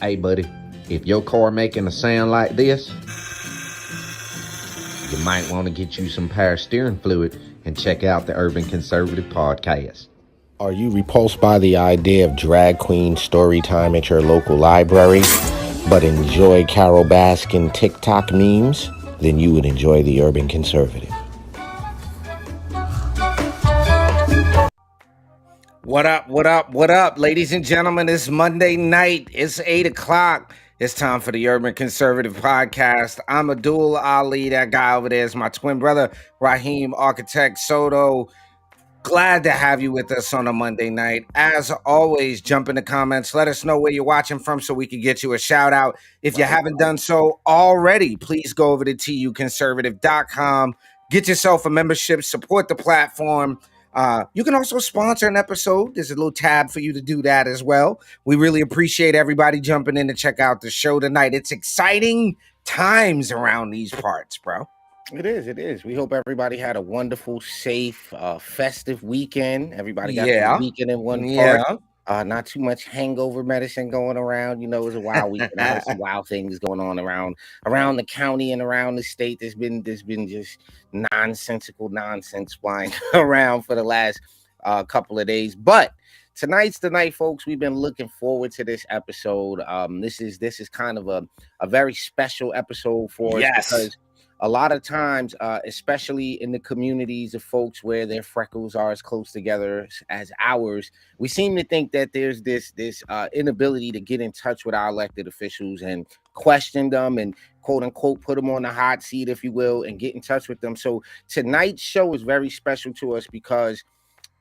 Hey, buddy, if your car making a sound like this, you might want to get you some power steering fluid and check out the Urban Conservative Podcast. Are you repulsed by the idea of drag queen story time at your local library, but enjoy Carol Baskin TikTok memes? Then you would enjoy the Urban Conservative. What up, what up, what up, ladies and gentlemen? It's Monday night. It's 8 o'clock. It's time for the Urban Conservative Podcast. I'm Addul Ali. That guy over there is my twin brother, Raheem Architect Soto. Glad to have you with us on a Monday night. As always, jump in the comments. Let us know where you're watching from so we can get you a shout out. If you haven't done so already, please go over to tuconservative.com. Get yourself a membership. Support the platform. You can also sponsor an episode. There's a little tab for you to do that as well. We really appreciate everybody jumping in to check out the show tonight. It's exciting times around these parts, bro. It is. We hope everybody had a wonderful, safe, festive weekend. Everybody got the weekend in one part. Not too much hangover medicine going around. You know, it was a wild weekend. There's some wild things going on around the county and around the state. There's been just nonsensical nonsense flying around for the last couple of days. But tonight's the night, folks. We've been looking forward to this episode. This is kind of a very special episode for us because a lot of times, especially in the communities of folks where their freckles are as close together as ours, we seem to think that there's this inability to get in touch with our elected officials and question them and quote unquote put them on the hot seat, if you will, and get in touch with them. So tonight's show is very special to us because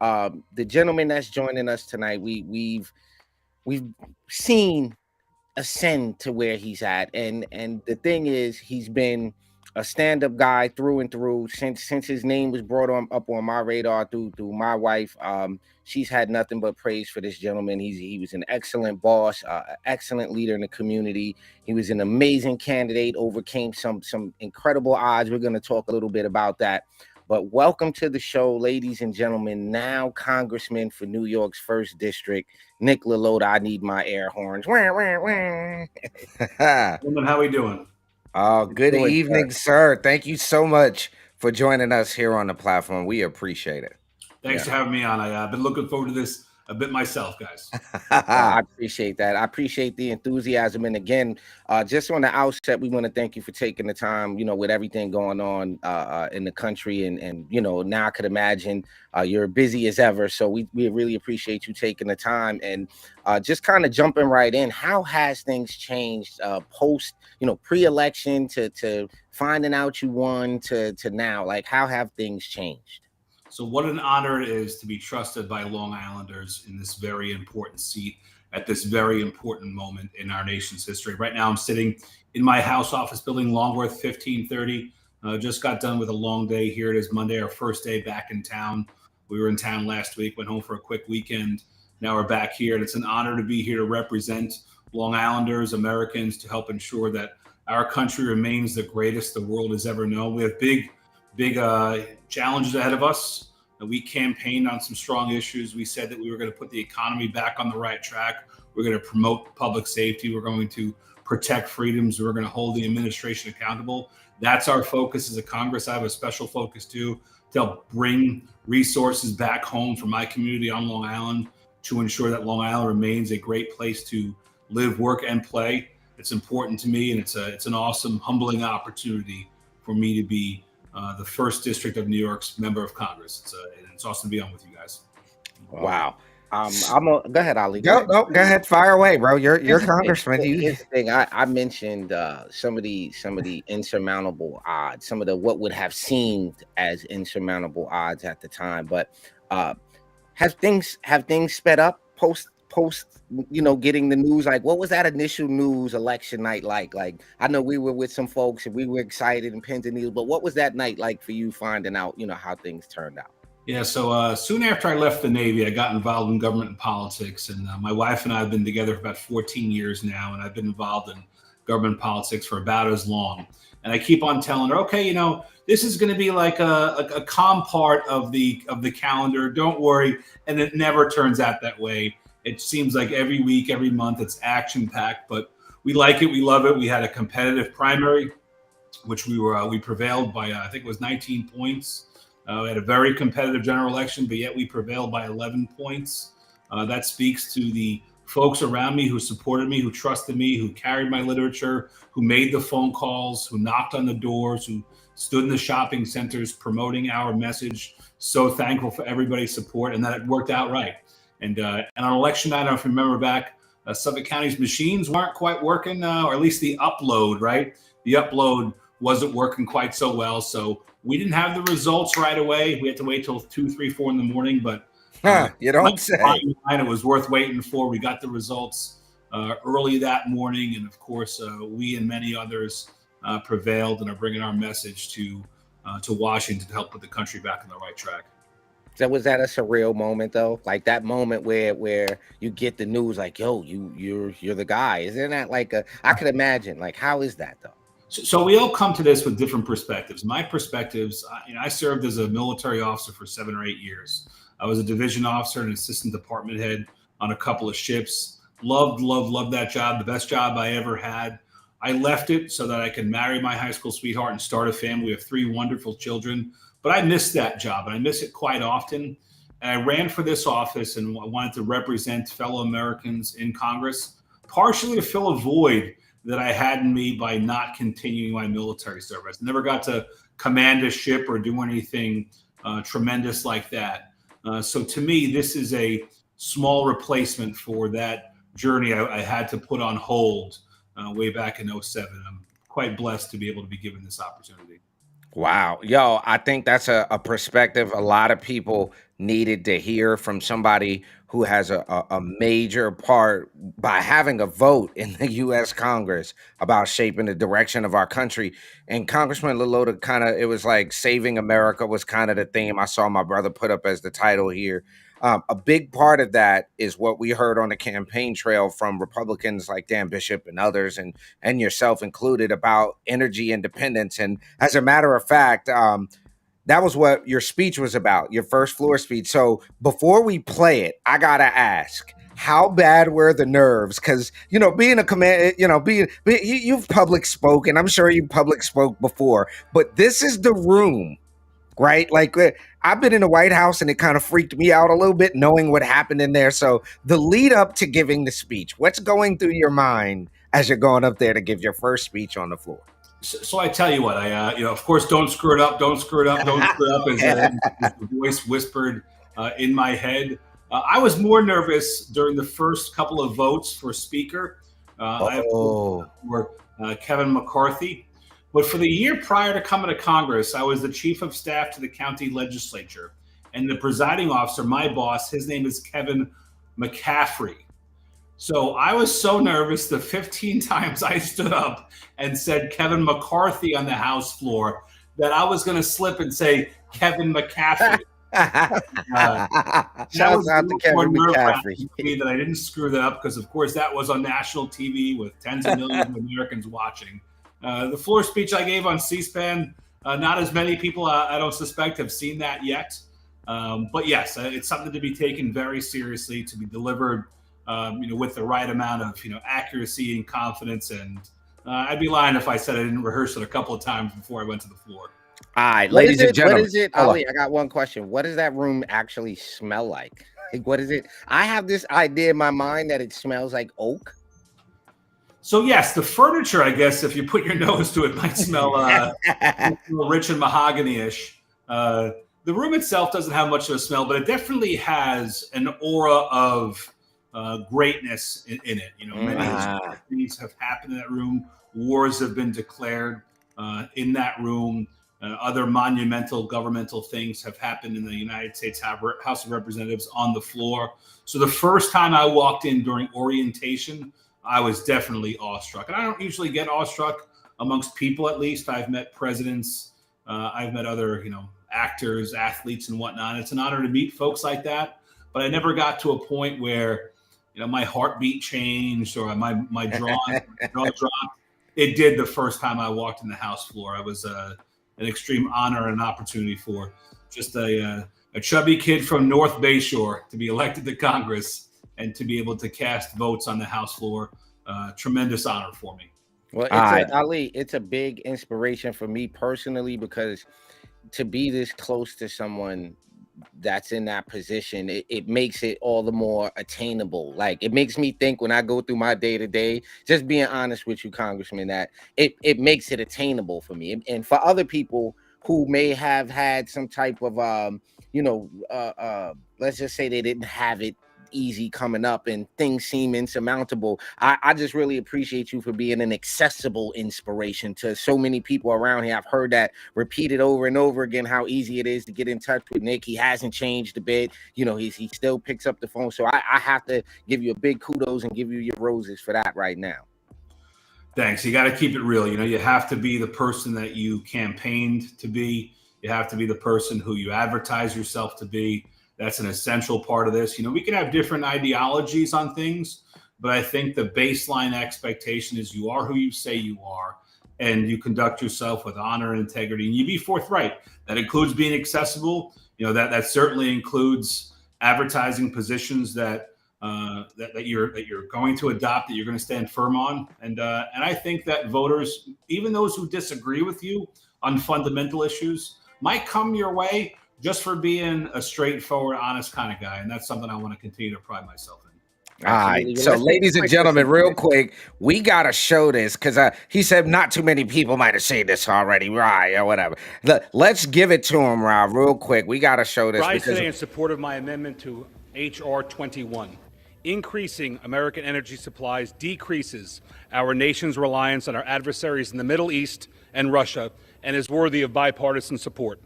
the gentleman that's joining us tonight, we've seen ascend to where he's at, and the thing is, he's been a stand-up guy through and through since his name was brought up on my radar through my wife. She's had nothing but praise for this gentleman. He was an excellent boss, excellent leader in the community. He was an amazing candidate, overcame some incredible odds. We're going to talk a little bit about that. But welcome to the show, ladies and gentlemen. Now Congressman for New York's 1st District, Nick LaLOTA. I need my air horns. Woman, how we doing? Oh, good evening, sir. Thank you so much for joining us here on the platform. We appreciate it. Thanks for having me on. I've been looking forward to this a bit myself, guys. I appreciate that. I appreciate the enthusiasm. And again, just on the outset, we want to thank you for taking the time, with everything going on in the country. And now I could imagine you're busy as ever. So we really appreciate you taking the time and just kind of jumping right in. How has things changed post, pre-election to finding out you won to now? Like, how have things changed? So what an honor it is to be trusted by Long Islanders in this very important seat at this very important moment in our nation's history. Right now, I'm sitting in my house office building, Longworth 1530. Just got done with a long day. Here it is Monday, our first day back in town. We were in town last week, went home for a quick weekend. Now we're back here, and it's an honor to be here to represent Long Islanders, Americans, to help ensure that our country remains the greatest the world has ever known. We have big challenges ahead of us. We campaigned on some strong issues. We said that we were going to put the economy back on the right track. We're going to promote public safety. We're going to protect freedoms. We're going to hold the administration accountable. That's our focus as a Congress. I have a special focus too, to help bring resources back home for my community on Long Island to ensure that Long Island remains a great place to live, work, and play. It's important to me, and it's an awesome, humbling opportunity for me to be the 1st District of New York's member of Congress. It's awesome to be on with you guys. Wow. Go ahead, Ali. Go ahead, fire away, bro. You're congressman. Here's the thing. I mentioned some of the insurmountable odds, some of the what would have seemed as insurmountable odds at the time. But have things sped up post getting the news? Like, what was that initial news election night like? Like, I know we were with some folks and we were excited and pins and needles, but what was that night like for you finding out, how things turned out? Yeah, so soon after I left the Navy, I got involved in government and politics, and my wife and I have been together for about 14 years now, and I've been involved in government politics for about as long. And I keep on telling her, okay, this is going to be like a calm part of the calendar. Don't worry. And it never turns out that way. It seems like every week, every month, it's action-packed, but we like it. We love it. We had a competitive primary, which we prevailed by, I think it was 19 points. We had a very competitive general election, but yet we prevailed by 11 points. That speaks to the folks around me who supported me, who trusted me, who carried my literature, who made the phone calls, who knocked on the doors, who stood in the shopping centers promoting our message. So thankful for everybody's support and that it worked out right. And on election night, I don't know if you remember back, Suffolk County's machines weren't quite working, or at least the upload, right? The upload wasn't working quite so well. So we didn't have the results right away. We had to wait till 2, 3, 4 in the morning, but you don't say. It was worth waiting for. We got the results early that morning. And of course, we and many others prevailed and are bringing our message to Washington to help put the country back on the right track. So was that a surreal moment though? Like that moment where you get the news like, yo, you're the guy. Isn't that like I could imagine, like, how is that though? So we all come to this with different perspectives. My perspectives, I served as a military officer for 7 or 8 years. I was a division officer and assistant department head on a couple of ships. Loved that job, the best job I ever had. I left it so that I could marry my high school sweetheart and start a family. We have 3 wonderful children, but I missed that job and I miss it quite often. And I ran for this office and I wanted to represent fellow Americans in Congress, partially to fill a void that I had in me by not continuing my military service. Never got to command a ship or do anything tremendous like that. So to me, this is a small replacement for that journey I had to put on hold way back in 2007. I'm quite blessed to be able to be given this opportunity. Wow. Yo, I think that's a perspective a lot of people needed to hear from somebody who has a major part by having a vote in the U.S. Congress about shaping the direction of our country. And Congressman LaLota it was like Saving America was kind of the theme I saw my brother put up as the title here. A big part of that is what we heard on the campaign trail from Republicans like Dan Bishop and others, and yourself included, about energy independence. And as a matter of fact, that was what your speech was about, your first floor speech. So before we play it, I got to ask, how bad were the nerves? Because, being a command, you've public spoken. I'm sure you public spoke before, but this is the room, right? Like, I've been in the White House and it kind of freaked me out a little bit knowing what happened in there. So the lead up to giving the speech, what's going through your mind as you're going up there to give your first speech on the floor? So I tell you what, of course, don't screw it up, don't screw it up, don't screw it up, as the voice whispered in my head. I was more nervous during the first couple of votes for speaker. I voted for Kevin McCarthy. But for the year prior to coming to Congress, I was the chief of staff to the county legislature. And the presiding officer, my boss, his name is Kevin McCaffrey. So I was so nervous the 15 times I stood up and said Kevin McCarthy on the House floor that I was going to slip and say Kevin McCaffrey. Shouts out to Kevin McCaffrey. That I didn't screw that up because, of course, that was on national TV with tens of millions of Americans watching. The floor speech I gave on C-SPAN, not as many people, I don't suspect, have seen that yet. But yes, it's something to be taken very seriously, to be delivered with the right amount of accuracy and confidence. And I'd be lying if I said I didn't rehearse it a couple of times before I went to the floor. All right, ladies and gentlemen. What is it, Ali? I got one question. What does that room actually smell like? Like, what is it? I have this idea in my mind that it smells like oak. So yes, the furniture, I guess, if you put your nose to it, might smell rich and mahogany-ish. The room itself doesn't have much of a smell, but it definitely has an aura of greatness in it. Many things have happened in that room. Wars have been declared in that room. Other monumental governmental things have happened in the United States House of Representatives on the floor. So the first time I walked in during orientation, I was definitely awestruck. And I don't usually get awestruck amongst people, at least. I've met presidents. I've met other, actors, athletes, and whatnot. It's an honor to meet folks like that. But I never got to a point where, my heartbeat changed or my jaw dropped. It did the first time I walked in the House floor. I was an extreme honor and opportunity for just a chubby kid from North Bayshore to be elected to Congress and to be able to cast votes on the House floor. Tremendous honor for me. Well, Ali, it's a big inspiration for me personally, because to be this close to someone that's in that position, it makes it all the more attainable. Like, it makes me think when I go through my day-to-day, just being honest with you, Congressman, that it makes it attainable for me. And for other people who may have had some type of let's just say they didn't have it easy coming up and things seem insurmountable, I just really appreciate you for being an accessible inspiration to so many people around here. I've heard that repeated over and over again, how easy it is to get in touch with Nick. He hasn't changed a bit. He still picks up the phone. So I have to give you a big kudos and give you your roses for that right now. Thanks. You got to keep it real. You have to be the person that you campaigned to be. You have to be the person who you advertise yourself to be. That's an essential part of this. We can have different ideologies on things, but I think the baseline expectation is you are who you say you are, and you conduct yourself with honor and integrity, and you be forthright. That includes being accessible. That certainly includes advertising positions that you're going to adopt, that you're going to stand firm on. And I think that voters, even those who disagree with you on fundamental issues, might come your way just for being a straightforward, honest kind of guy. And that's something I want to continue to pride myself in. All right. So, ladies and gentlemen, real quick, we got to show this, because he said not too many people might have seen this already, right, or whatever. Let's give it to him, Rob, real quick. We got to show this. Rise today in support of my amendment to H.R. 21. Increasing American energy supplies decreases our nation's reliance on our adversaries in the Middle East and Russia, and is worthy of bipartisan support.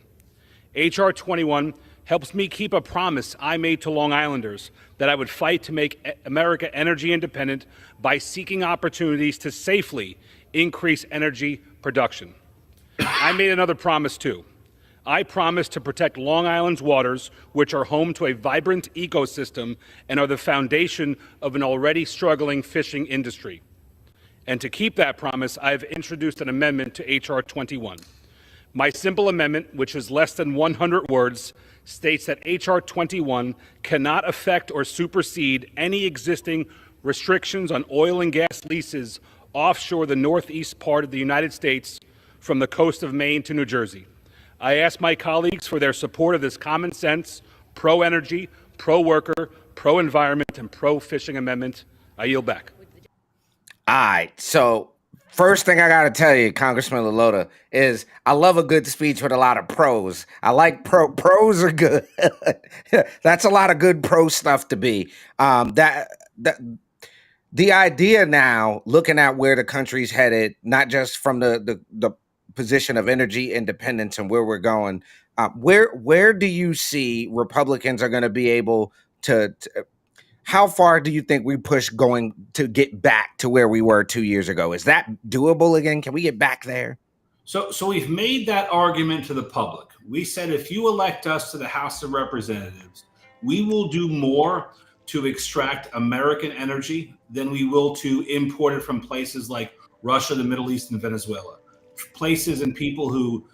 H.R. 21 helps me keep a promise I made to Long Islanders that I would fight to make America energy independent by seeking opportunities to safely increase energy production. I made another promise too. I promised to protect Long Island's waters, which are home to a vibrant ecosystem and are the foundation of an already struggling fishing industry. And to keep that promise, I've introduced an amendment to H.R. 21. My simple amendment, which is less than 100 words, states that H.R. 21 cannot affect or supersede any existing restrictions on oil and gas leases offshore the northeast part of the United States from the coast of Maine to New Jersey. I ask my colleagues for their support of this common sense, pro-energy, pro-worker, pro-environment, and pro-fishing amendment. I yield back. All right. So first thing I got to tell you, Congressman LaLota, is I love a good speech with a lot of pros. I like pros are good. That's a lot of good pro stuff to be. The idea now, looking at where the country's headed, not just from the position of energy independence and where we're going, where do you see Republicans are going to be able to how far do you think we push going to get back to where we were 2 years ago? Is that doable again? Can we get back there? So we've made that argument to the public. We said, if you elect us to the House of Representatives, we will do more to extract American energy than we will to import it from places like Russia, the Middle East, and Venezuela. Places and people who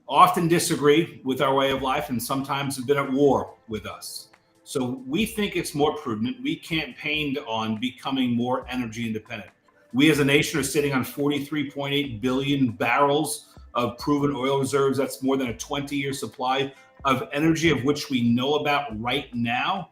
often disagree with our way of life and sometimes have been at war with us. So we think it's more prudent. We campaigned on becoming more energy independent. We as a nation are sitting on 43.8 billion barrels of proven oil reserves. That's more than a 20-year supply of energy, of which we know about right now.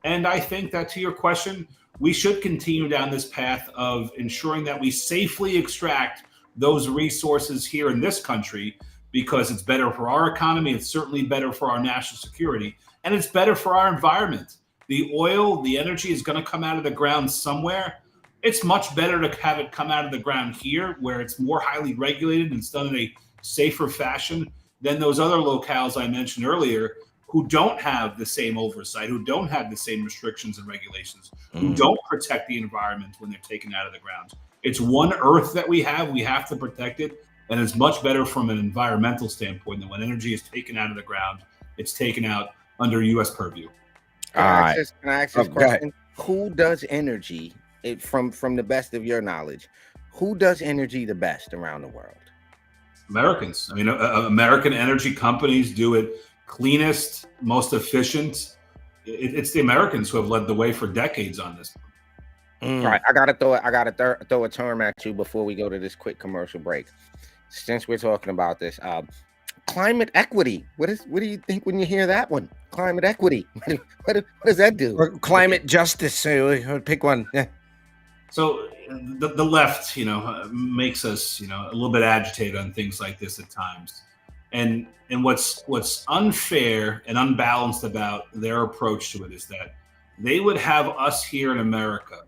And I think that, to your question, we should continue down this path of ensuring that we safely extract those resources here in this country, because it's better for our economy. It's certainly better for our national security, and it's better for our environment. The oil, the energy is going to come out of the ground somewhere. It's much better to have it come out of the ground here, where it's more highly regulated and it's done in a safer fashion than those other locales I mentioned earlier, who don't have the same oversight, who don't have the same restrictions and regulations, who don't protect the environment when they're taken out of the ground. It's one earth that we have to protect it. And it's much better from an environmental standpoint than when energy is taken out of the ground, it's taken out under U.S. purview. Can I ask this question? Who does energy, from the best of your knowledge, who does energy the best around the world? Americans. I mean, American energy companies do it cleanest, most efficient, it's the Americans who have led the way for decades on this. All right, I gotta throw a term at you before we go to this quick commercial break. Since we're talking about this, climate equity. What do you think when you hear that one? Climate equity. What does that do? Or climate justice. So pick one. Yeah. So the left, makes us, a little bit agitated on things like this at times. And what's unfair and unbalanced about their approach to it is that they would have us here in America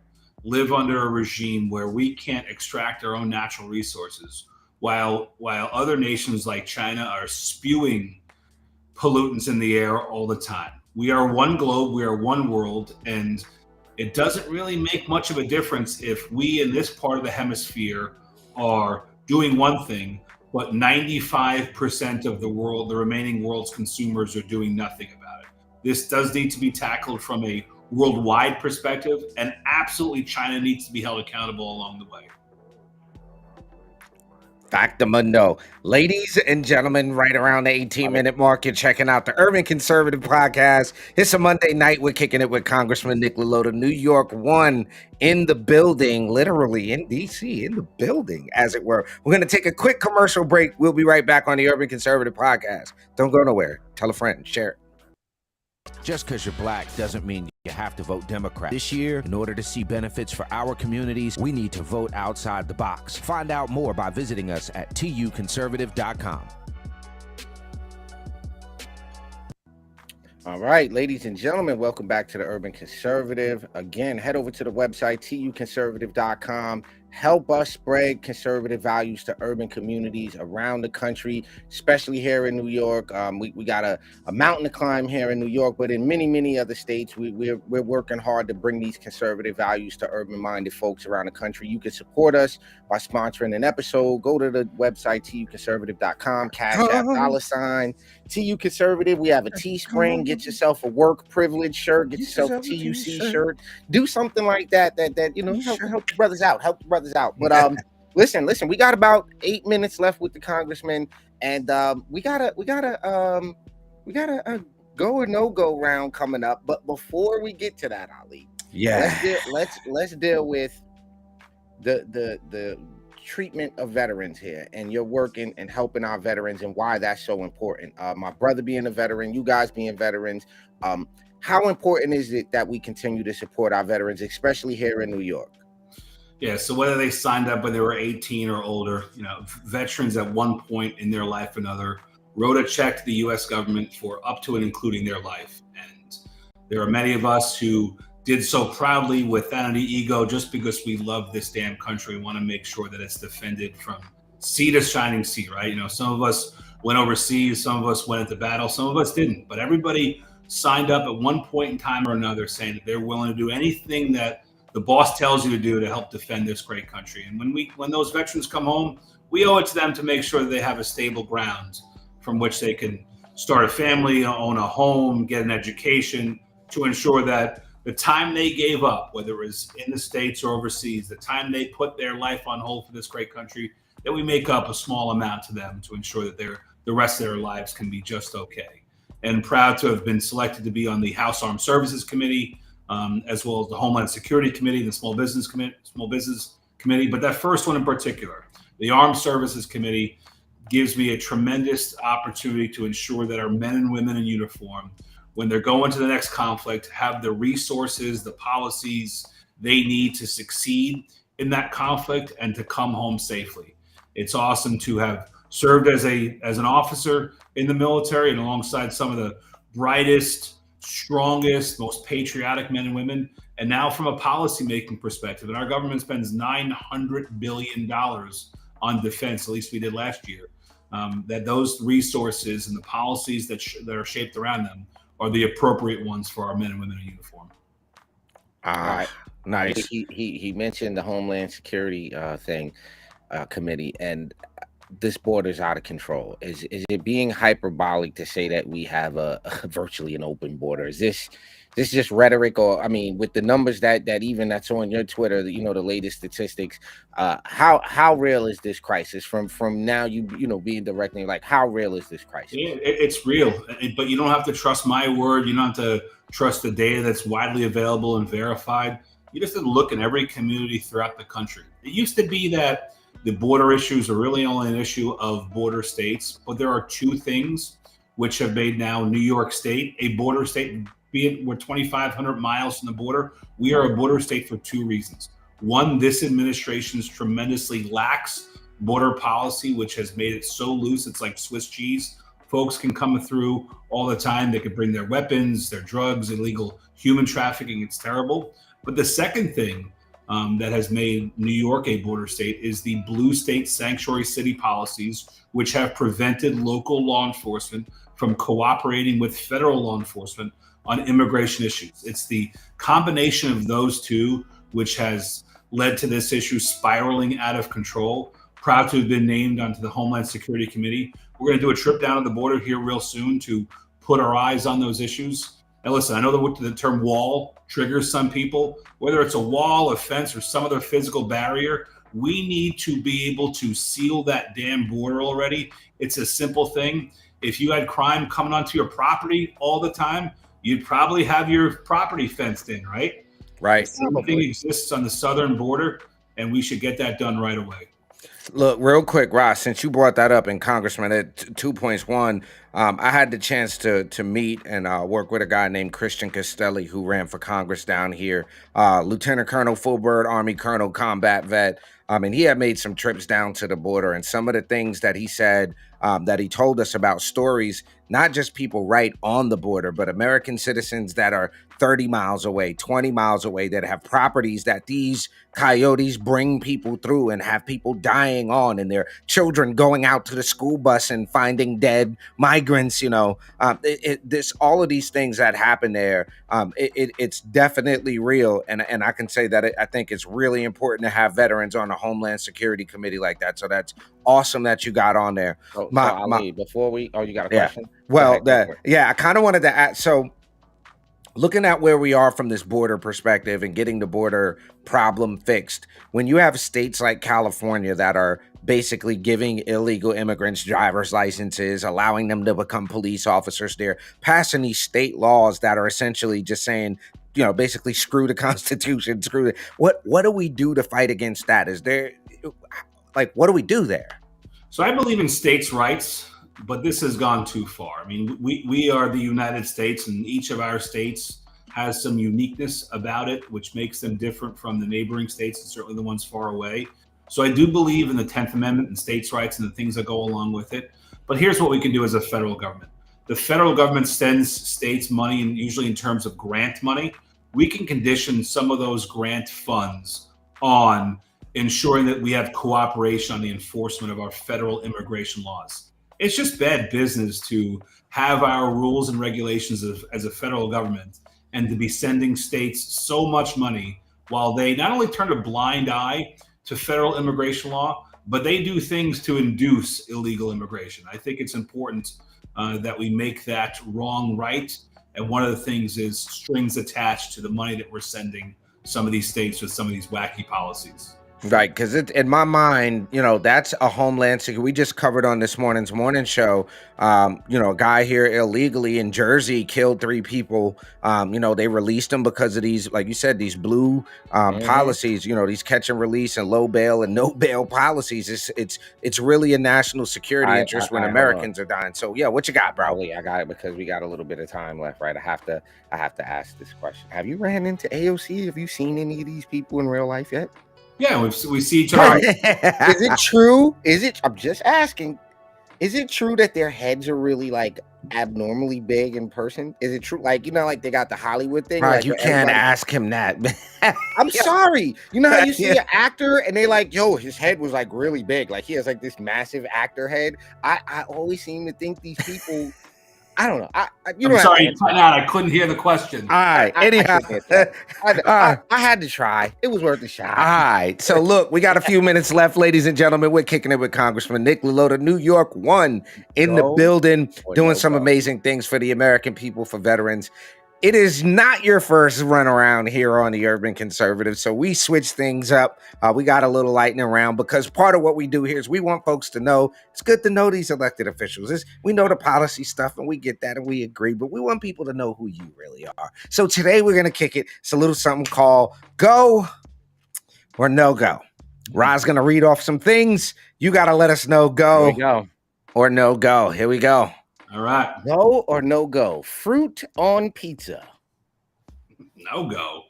live under a regime where we can't extract our own natural resources, while other nations like China are spewing pollutants in the air all the time. We are one globe, we are one world, and it doesn't really make much of a difference if we in this part of the hemisphere are doing one thing, but 95% of the remaining world's consumers are doing nothing about it. This does need to be tackled from a worldwide perspective, and absolutely China needs to be held accountable along the way. Factamundo. Ladies and gentlemen, right around the 18-minute mark, you're checking out the Urban Conservative Podcast. It's a Monday night. We're kicking it with Congressman Nick LaLOTA, New York 1 in the building, literally in D.C., in the building, as it were. We're going to take a quick commercial break. We'll be right back on the Urban Conservative Podcast. Don't go nowhere. Tell a friend. Share it. Just because you're black doesn't mean you have to vote Democrat. This year, in order to see benefits for our communities, we need to vote outside the box. Find out more by visiting us at tuconservative.com. All right, ladies and gentlemen, welcome back to the Urban Conservative. Again, head over to the website, tuconservative.com. Help us spread conservative values to urban communities around the country, especially here in New York. We got a mountain to climb here in New York, but in many other states, we're working hard to bring these conservative values to urban-minded folks around the country. You can support us by sponsoring an episode. Go to the website, tuconservative.com, Cash App, $ TU Conservative. We have a Teespring. Get yourself a work privilege shirt. Get yourself a TUC shirt. Do something like that help the brothers out. But listen, we got about 8 minutes left with the congressman, and we got a go or no go round coming up. But before we get to that, Ali, let's deal with the treatment of veterans here, and you're working and helping our veterans, and why that's so important. My brother being a veteran, you guys being veterans, how important is it that we continue to support our veterans, especially here in New York? Yeah, so whether they signed up when they were 18 or older, veterans at one point in their life or another wrote a check to the U.S. government for up to and including their life. And there are many of us who did so proudly without any ego, just because we love this damn country. We want to make sure that it's defended from sea to shining sea, right? Some of us went overseas, some of us went into battle, some of us didn't. But everybody signed up at one point in time or another saying that they're willing to do anything that the boss tells you to do to help defend this great country. And when those veterans come home, we owe it to them to make sure that they have a stable ground from which they can start a family, own a home, get an education, to ensure that the time they gave up, whether it was in the States or overseas, the time they put their life on hold for this great country, that we make up a small amount to them to ensure that the rest of their lives can be just okay. And proud to have been selected to be on the House Armed Services Committee, as well as the Homeland Security Committee, the Small Business Committee. But that first one in particular, the Armed Services Committee, gives me a tremendous opportunity to ensure that our men and women in uniform, when they're going to the next conflict, have the resources, the policies they need to succeed in that conflict and to come home safely. It's awesome to have served as an officer in the military and alongside some of the brightest, strongest, most patriotic men and women. And now from a policymaking perspective, and our government spends $900 billion on defense, at least we did last year, that those resources and the policies that are shaped around them are the appropriate ones for our men and women in uniform. Nice. He mentioned the Homeland Security committee, and this border's out of control. Is it being hyperbolic to say that we have a virtually an open border? Is this this is just rhetoric, or I mean, with the numbers that even that's on your Twitter, you know, the latest statistics. How real is this crisis? From now, you know, being directly, like, how real is this crisis? Yeah, it's real, but you don't have to trust my word. You don't have to trust the data that's widely available and verified. You just have to look in every community throughout the country. It used to be that the border issues are really only an issue of border states, but there are two things which have made now New York State a border state. Be it we're 2,500 miles from the border, we are a border state for two reasons. One, this administration's tremendously lax border policy, which has made it so loose, it's like Swiss cheese. Folks can come through all the time. They could bring their weapons, their drugs, illegal human trafficking. It's terrible. But the second thing that has made New York a border state is the blue state sanctuary city policies, which have prevented local law enforcement from cooperating with federal law enforcement on immigration issues. It's the combination of those two which has led to this issue spiraling out of control. Proud to have been named onto the Homeland Security Committee. We're going to do a trip down to the border here real soon to put our eyes on those issues. Now, listen, I know the term wall triggers some people. Whether it's a wall, a fence, or some other physical barrier, we need to be able to seal that damn border already. It's a simple thing. If you had crime coming onto your property all the time, you'd probably have your property fenced in, right? Right. Something exists on the southern border, and we should get that done right away. Look, real quick, Ross, since you brought that up, and Congressman, at 2 points. One, I had the chance to meet and work with a guy named Christian Castelli, who ran for Congress down here, Lieutenant Colonel Fulbert, Army Colonel, combat vet. And he had made some trips down to the border, and some of the things that he said, that he told us about stories, not just people right on the border, but American citizens that are 30 miles away, 20 miles away, that have properties that these coyotes bring people through and have people dying on, and their children going out to the school bus and finding dead migrants. You know, all of these things that happen there, it's definitely real. And I can say that I think it's really important to have veterans on a Homeland Security Committee like that. So that's awesome that you got on there. Before we, you got a question? Well, I kind of wanted to add, so looking at where we are from this border perspective and getting the border problem fixed, when you have states like California that are basically giving illegal immigrants driver's licenses, allowing them to become police officers, they're passing these state laws that are essentially just saying, you know, basically screw the Constitution, screw it. What do we do to fight against that? Is there, like, what do we do there? So I believe in states' rights, but this has gone too far. I mean, we are the United States, and each of our states has some uniqueness about it, which makes them different from the neighboring states, and certainly the ones far away. So I do believe in the 10th Amendment and states' rights and the things that go along with it. But here's what we can do as a federal government. The federal government sends states money, and usually in terms of grant money. We can condition some of those grant funds on ensuring that we have cooperation on the enforcement of our federal immigration laws. It's just bad business to have our rules and regulations as a federal government and to be sending states so much money while they not only turn a blind eye to federal immigration law, but they do things to induce illegal immigration. I think it's important that we make that wrong right. And one of the things is strings attached to the money that we're sending some of these states with some of these wacky policies. Right, because in my mind, you know, that's a Homeland Security. We just covered on this morning's morning show, you know, a guy here illegally in Jersey killed 3 people. You know, they released him because of these, like you said, these blue policies, you know, these catch and release and low bail and no bail policies. It's really a national security interest when Americans are dying. So, yeah, what you got, bro? I got it because we got a little bit of time left, right? I have to ask this question. Have you ran into AOC? Have you seen any of these people in real life yet? Yeah, we see each other. Is it true? I'm just asking. Is it true that their heads are really like abnormally big in person? Is it true? Like, you know, like they got the Hollywood thing. Right, like you can't ask him that. I'm sorry. You know how you see an actor and they like, yo, his head was like really big. Like he has like this massive actor head. I always seem to think these people. I don't know. I'm sorry, you cut out. I couldn't hear the question. All right. Anyhow, I had to try. It was worth a shot. All right. So look, we got a few minutes left, ladies and gentlemen. We're kicking it with Congressman Nick LaLota, New York 1, in the building, doing some amazing things for the American people, for veterans. It is not your first run around here on the Urban Conservative, so we switch things up. We got a little lightning round because part of what we do here is we want folks to know. It's good to know these elected officials. We know the policy stuff, and we get that, and we agree, but we want people to know who you really are. So today we're going to kick it. It's a little something called Go or No Go. Ra's going to read off some things. You got to let us know go or no go. Here we go. All right. Go or no go? Fruit on pizza. No go.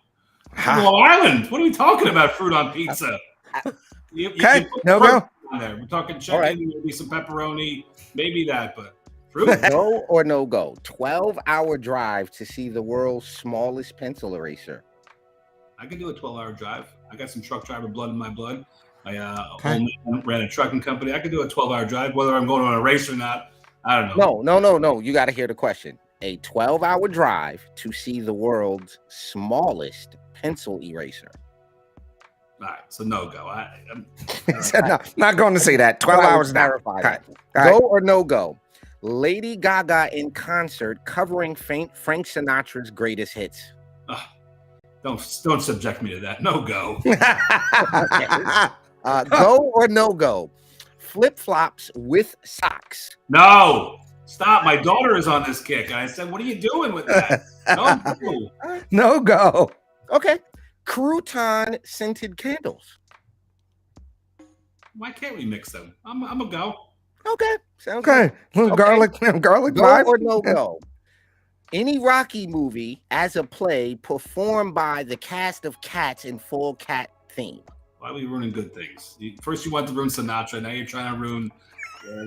Long Island. What are we talking about? Fruit on pizza. Okay. No go. There. We're talking chicken, right. Maybe some pepperoni, maybe that, but fruit. Go or no go? 12-hour drive to see the world's smallest pencil eraser. I can do a 12-hour drive. I got some truck driver blood in my blood. I ran a trucking company. I could do a 12-hour drive, whether I'm going on a race or not. I don't know. No. You got to hear the question. A 12-hour drive to see the world's smallest pencil eraser. All right, so no go. No, not going to say that. 12 hours now. Right. Go or no go? Lady Gaga in concert covering Frank Sinatra's greatest hits. Don't subject me to that. No go. Go or no go? Flip-flops with socks. No. Stop. My daughter is on this kick. And I said, what are you doing with that? No go. No go. Okay. Crouton scented candles. Why can't we mix them? I'm a go. Okay. Sounds okay. Good. Garlic go vibe. Or no go? Any Rocky movie as a play performed by the cast of Cats in full cat theme. Why are we ruining good things? First you want to ruin Sinatra, now you're trying to ruin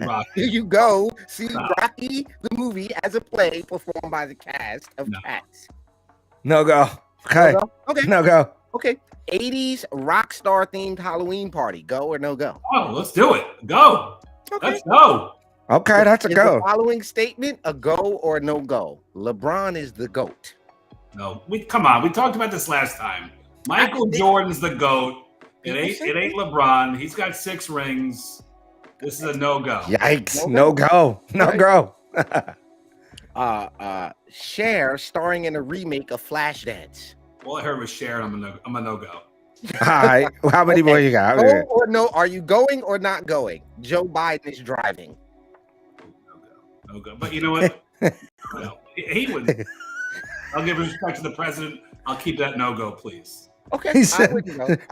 Rocky. Here you go. See Rocky, the movie, as a play performed by the cast of Cats. No go. Okay. No go? Okay. No go. Okay. 80s rock star themed Halloween party. Go or no go? Oh, let's do it. Go. Okay. Let's go. Okay, that's a go. The following statement a go or no go? LeBron is the GOAT. No, come on. We talked about this last time. Michael Jordan's the GOAT. It ain't LeBron. He's got 6 rings. This is a no go. Yikes! No go. No go. Cher starring in a remake of Flashdance. All I heard was Cher. I'm a no go. All right. How many more you got? Go or no? Are you going or not going? Joe Biden is driving. No go. But you know what? No, he would. I'll give respect to the president. I'll keep that no go, please. Okay. He said,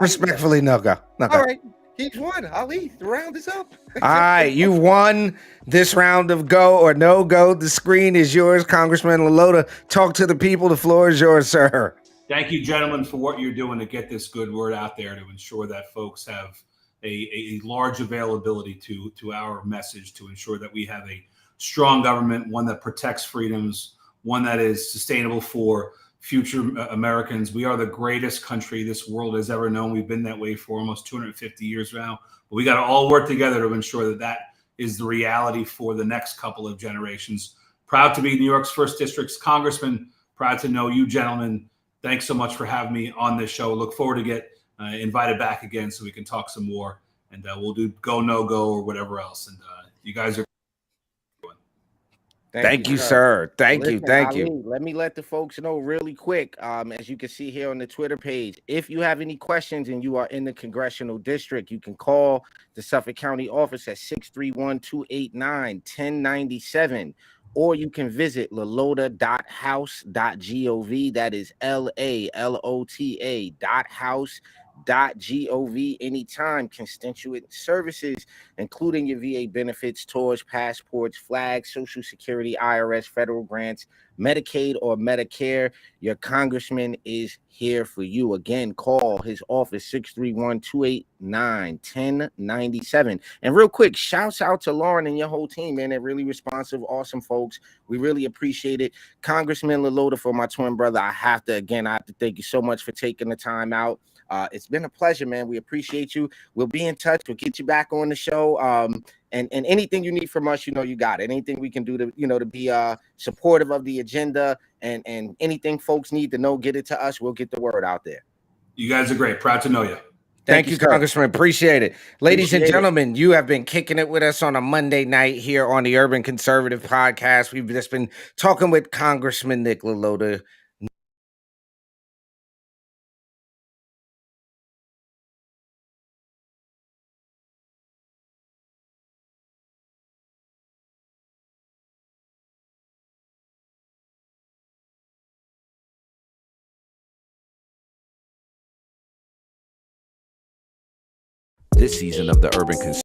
respectfully, no go. No go. All right. He's won. Ali, the round is up. All right. You won this round of go or no go. The screen is yours, Congressman LaLota. Talk to the people. The floor is yours, sir. Thank you, gentlemen, for what you're doing to get this good word out there to ensure that folks have a large availability to our message, to ensure that we have a strong government, one that protects freedoms, one that is sustainable for future Americans. We are the greatest country this world has ever known. We've been that way for almost 250 years now. But we got to all work together to ensure that that is the reality for the next couple of generations. Proud to be New York's 1st District's congressman. Proud to know you, gentlemen. Thanks so much for having me on this show. Look forward to get invited back again so we can talk some more. And we'll do go, no go, or whatever else. And you guys are. Thank you, sir. Thank you. Let me let the folks know really quick. As you can see here on the Twitter page, if you have any questions and you are in the congressional district, you can call the Suffolk County office at 631-289-1097, or you can visit lalota.house.gov. That is LALOTA.house.gov. Anytime. Constituent services, including your VA benefits, tours, passports, flags, Social Security, IRS, federal grants, Medicaid, or Medicare. Your congressman is here for you. Again, call his office 631-289-1097. And real quick, shouts out to Lauren and your whole team, man. They're really responsive, awesome folks. We really appreciate it. Congressman LaLota, for my twin brother, I have to thank you so much for taking the time out. It's been a pleasure, man. We appreciate you. We'll be in touch. We'll get you back on the show. And anything you need from us, you got it. Anything we can do to, to be supportive of the agenda, and anything folks need to know, get it to us. We'll get the word out there. You guys are great. Proud to know you. Thank you, Congressman. Appreciate it. Ladies and gentlemen, you have been kicking it with us on a Monday night here on the Urban Conservative Podcast. We've just been talking with Congressman Nick LaLota. this season of the Urban Conservative.